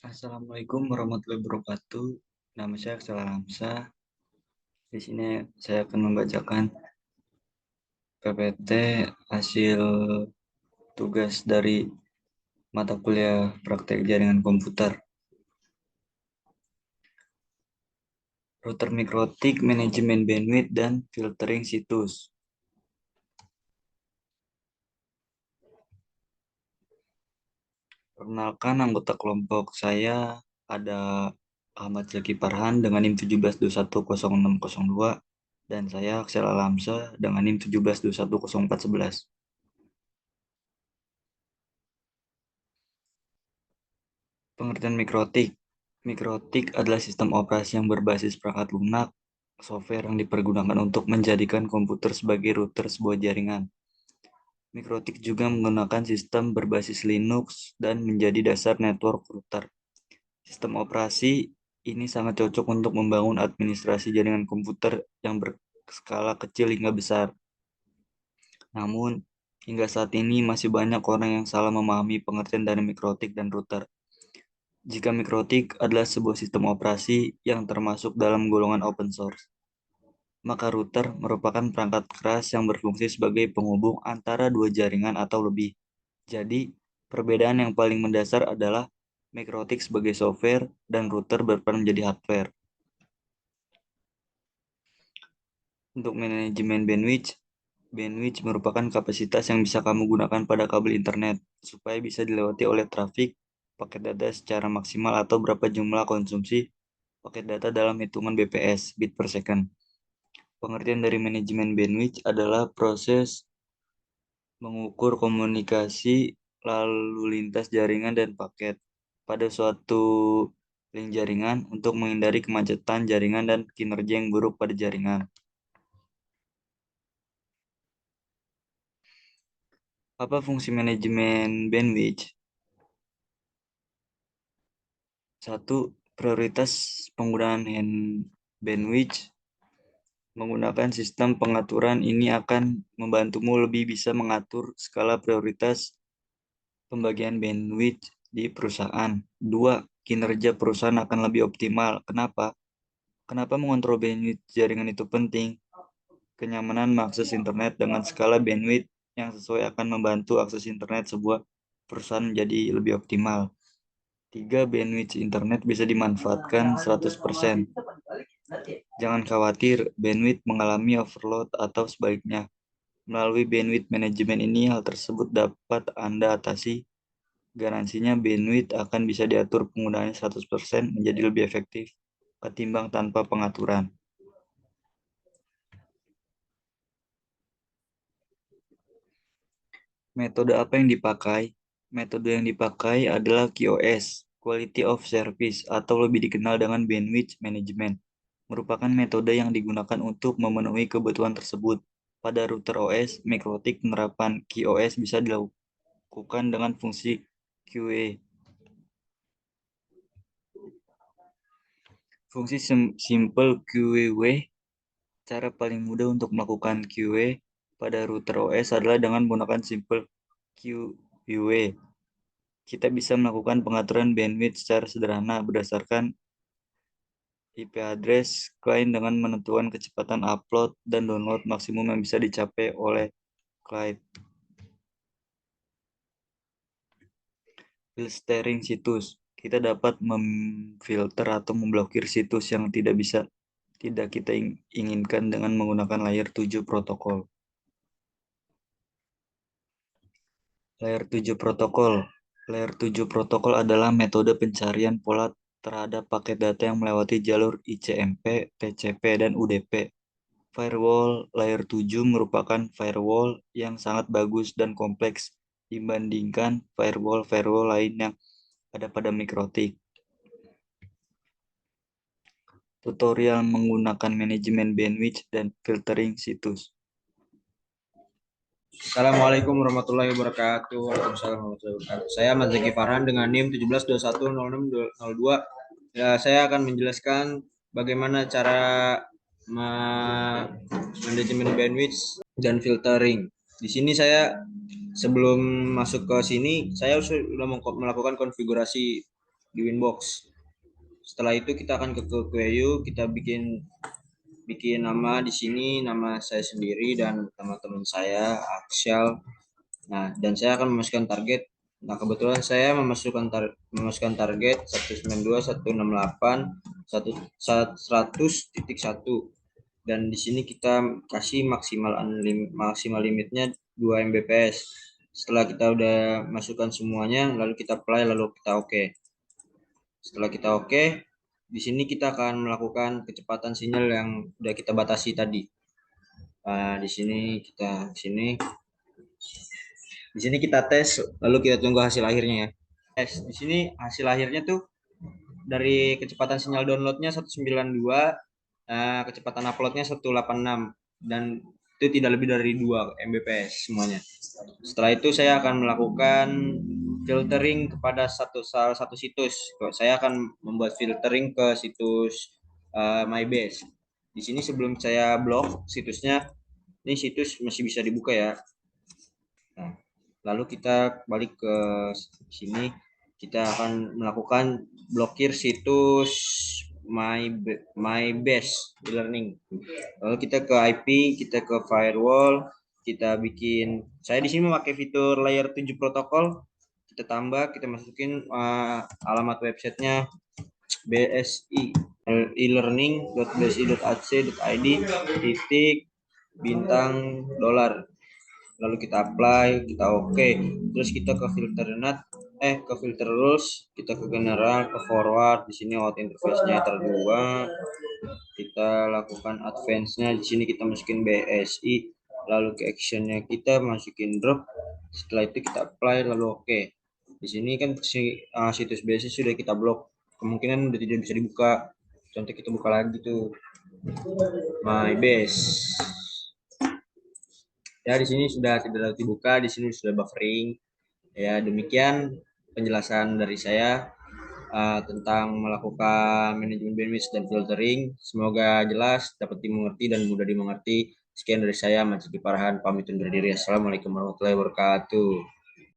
Assalamualaikum warahmatullahi wabarakatuh. Nama saya Aksel Alamsa. Di sini saya akan membacakan PPT hasil tugas dari mata kuliah praktek jaringan komputer. Router mikrotik, manajemen bandwidth, dan filtering situs. Perkenalkan, anggota kelompok saya ada Ahmad Zaki Farhan dengan NIM 17210602 dan saya Aksel Alamsa dengan NIM 17210411. Pengertian mikrotik. Mikrotik adalah sistem operasi yang berbasis perangkat lunak, software yang dipergunakan untuk menjadikan komputer sebagai router sebuah jaringan. Mikrotik juga menggunakan sistem berbasis Linux dan menjadi dasar network router. Sistem operasi ini sangat cocok untuk membangun administrasi jaringan komputer yang berskala kecil hingga besar. Namun, hingga saat ini masih banyak orang yang salah memahami pengertian dari mikrotik dan router. Jika mikrotik adalah sebuah sistem operasi yang termasuk dalam golongan open source, maka router merupakan perangkat keras yang berfungsi sebagai penghubung antara dua jaringan atau lebih. Jadi, perbedaan yang paling mendasar adalah mikrotik sebagai software dan router berperan menjadi hardware. Untuk manajemen bandwidth, bandwidth merupakan kapasitas yang bisa kamu gunakan pada kabel internet supaya bisa dilewati oleh trafik paket data secara maksimal atau berapa jumlah konsumsi paket data dalam hitungan BPS, bit per second. Pengertian dari manajemen bandwidth adalah proses mengukur komunikasi lalu lintas jaringan dan paket pada suatu link jaringan untuk menghindari kemacetan jaringan dan kinerja yang buruk pada jaringan. Apa fungsi manajemen bandwidth? 1. Prioritas penggunaan bandwidth. Menggunakan sistem pengaturan ini akan membantumu lebih bisa mengatur skala prioritas pembagian bandwidth di perusahaan. 2. Kinerja perusahaan akan lebih optimal. Kenapa? Kenapa mengontrol bandwidth jaringan itu penting? Kenyamanan mengakses internet dengan skala bandwidth yang sesuai akan membantu akses internet sebuah perusahaan menjadi lebih optimal. 3. Bandwidth internet bisa dimanfaatkan 100%. Jangan khawatir, bandwidth mengalami overload atau sebaliknya. Melalui bandwidth manajemen ini, hal tersebut dapat Anda atasi. Garansinya bandwidth akan bisa diatur penggunaannya 100% menjadi lebih efektif ketimbang tanpa pengaturan. Metode apa yang dipakai? Metode yang dipakai adalah QoS, Quality of Service, atau lebih dikenal dengan Bandwidth Management. Merupakan metode yang digunakan untuk memenuhi kebutuhan tersebut. Pada router OS, mikrotik penerapan QoS bisa dilakukan dengan fungsi QA. Fungsi simple QW, cara paling mudah untuk melakukan QA pada router OS adalah dengan menggunakan simple QW. Kita bisa melakukan pengaturan bandwidth secara sederhana berdasarkan IP address klien dengan menentukan kecepatan upload dan download maksimum yang bisa dicapai oleh klien. Filtering situs. Kita dapat memfilter atau memblokir situs yang tidak kita inginkan dengan menggunakan layer 7 protokol. Layer 7 protokol. Layer 7 protokol adalah metode pencarian pola terhadap paket data yang melewati jalur ICMP, TCP, dan UDP. Firewall layer 7 merupakan firewall yang sangat bagus dan kompleks dibandingkan firewall lain yang ada pada mikrotik. Tutorial menggunakan manajemen bandwidth dan filtering situs. Assalamualaikum warahmatullahi wabarakatuh. Waalaikumsalam warahmatullahi wabarakatuh. Saya Ahmad Zaki Farhan dengan NIM 17210602. Ya, saya akan menjelaskan bagaimana cara manajemen bandwidth dan filtering. Di sini saya sebelum masuk ke sini saya sudah melakukan konfigurasi di Winbox. Setelah itu kita akan ke QU, kita bikin nama di sini, nama saya sendiri dan teman-teman saya, Akshal. Nah, dan saya akan memasukkan target. Nah, kebetulan saya memasukkan target 192.168.100.1 dan di sini kita kasih maksimal limitnya 2 Mbps. Setelah kita udah masukkan semuanya, lalu kita play, lalu kita oke. Setelah kita oke, di sini kita akan melakukan kecepatan sinyal yang udah kita batasi tadi. Nah, di sini kita tes, lalu kita tunggu hasil akhirnya ya. Di sini hasil akhirnya tuh dari kecepatan sinyal downloadnya 192, kecepatan uploadnya 186, dan itu tidak lebih dari 2 Mbps semuanya. Setelah itu saya akan melakukan filtering kepada salah satu situs. Saya akan membuat filtering ke situs MyBase. Di sini sebelum saya blok situsnya, ini situs masih bisa dibuka ya. Nah, lalu kita balik ke sini, kita akan melakukan blokir situs MyBase e-learning. Lalu kita ke IP, kita ke firewall, kita bikin, saya di sini memakai fitur layer 7 protokol, kita tambah, kita masukin alamat websitenya bsi e-learning.bsi.ac.id /bintang $. Lalu kita apply, kita oke, terus kita ke filter rules, kita ke general, ke forward, di sini out interface-nya Ether2, kita lakukan advance-nya, di sini kita masukin BSI, lalu ke action-nya kita masukin drop, setelah itu kita apply, lalu oke. Di sini kan situs BSI sudah kita blok, kemungkinan udah tidak bisa dibuka. Contoh kita buka lagi tuh MyBase. Ya, di sini sudah tidak dapat dibuka, di sini sudah buffering. Ya, demikian penjelasan dari saya tentang melakukan manajemen bandwidth dan filtering. Semoga jelas, dapat dimengerti dan mudah dimengerti. Sekian dari saya, Mas Farhan, pamit undur diri. Assalamualaikum warahmatullahi wabarakatuh.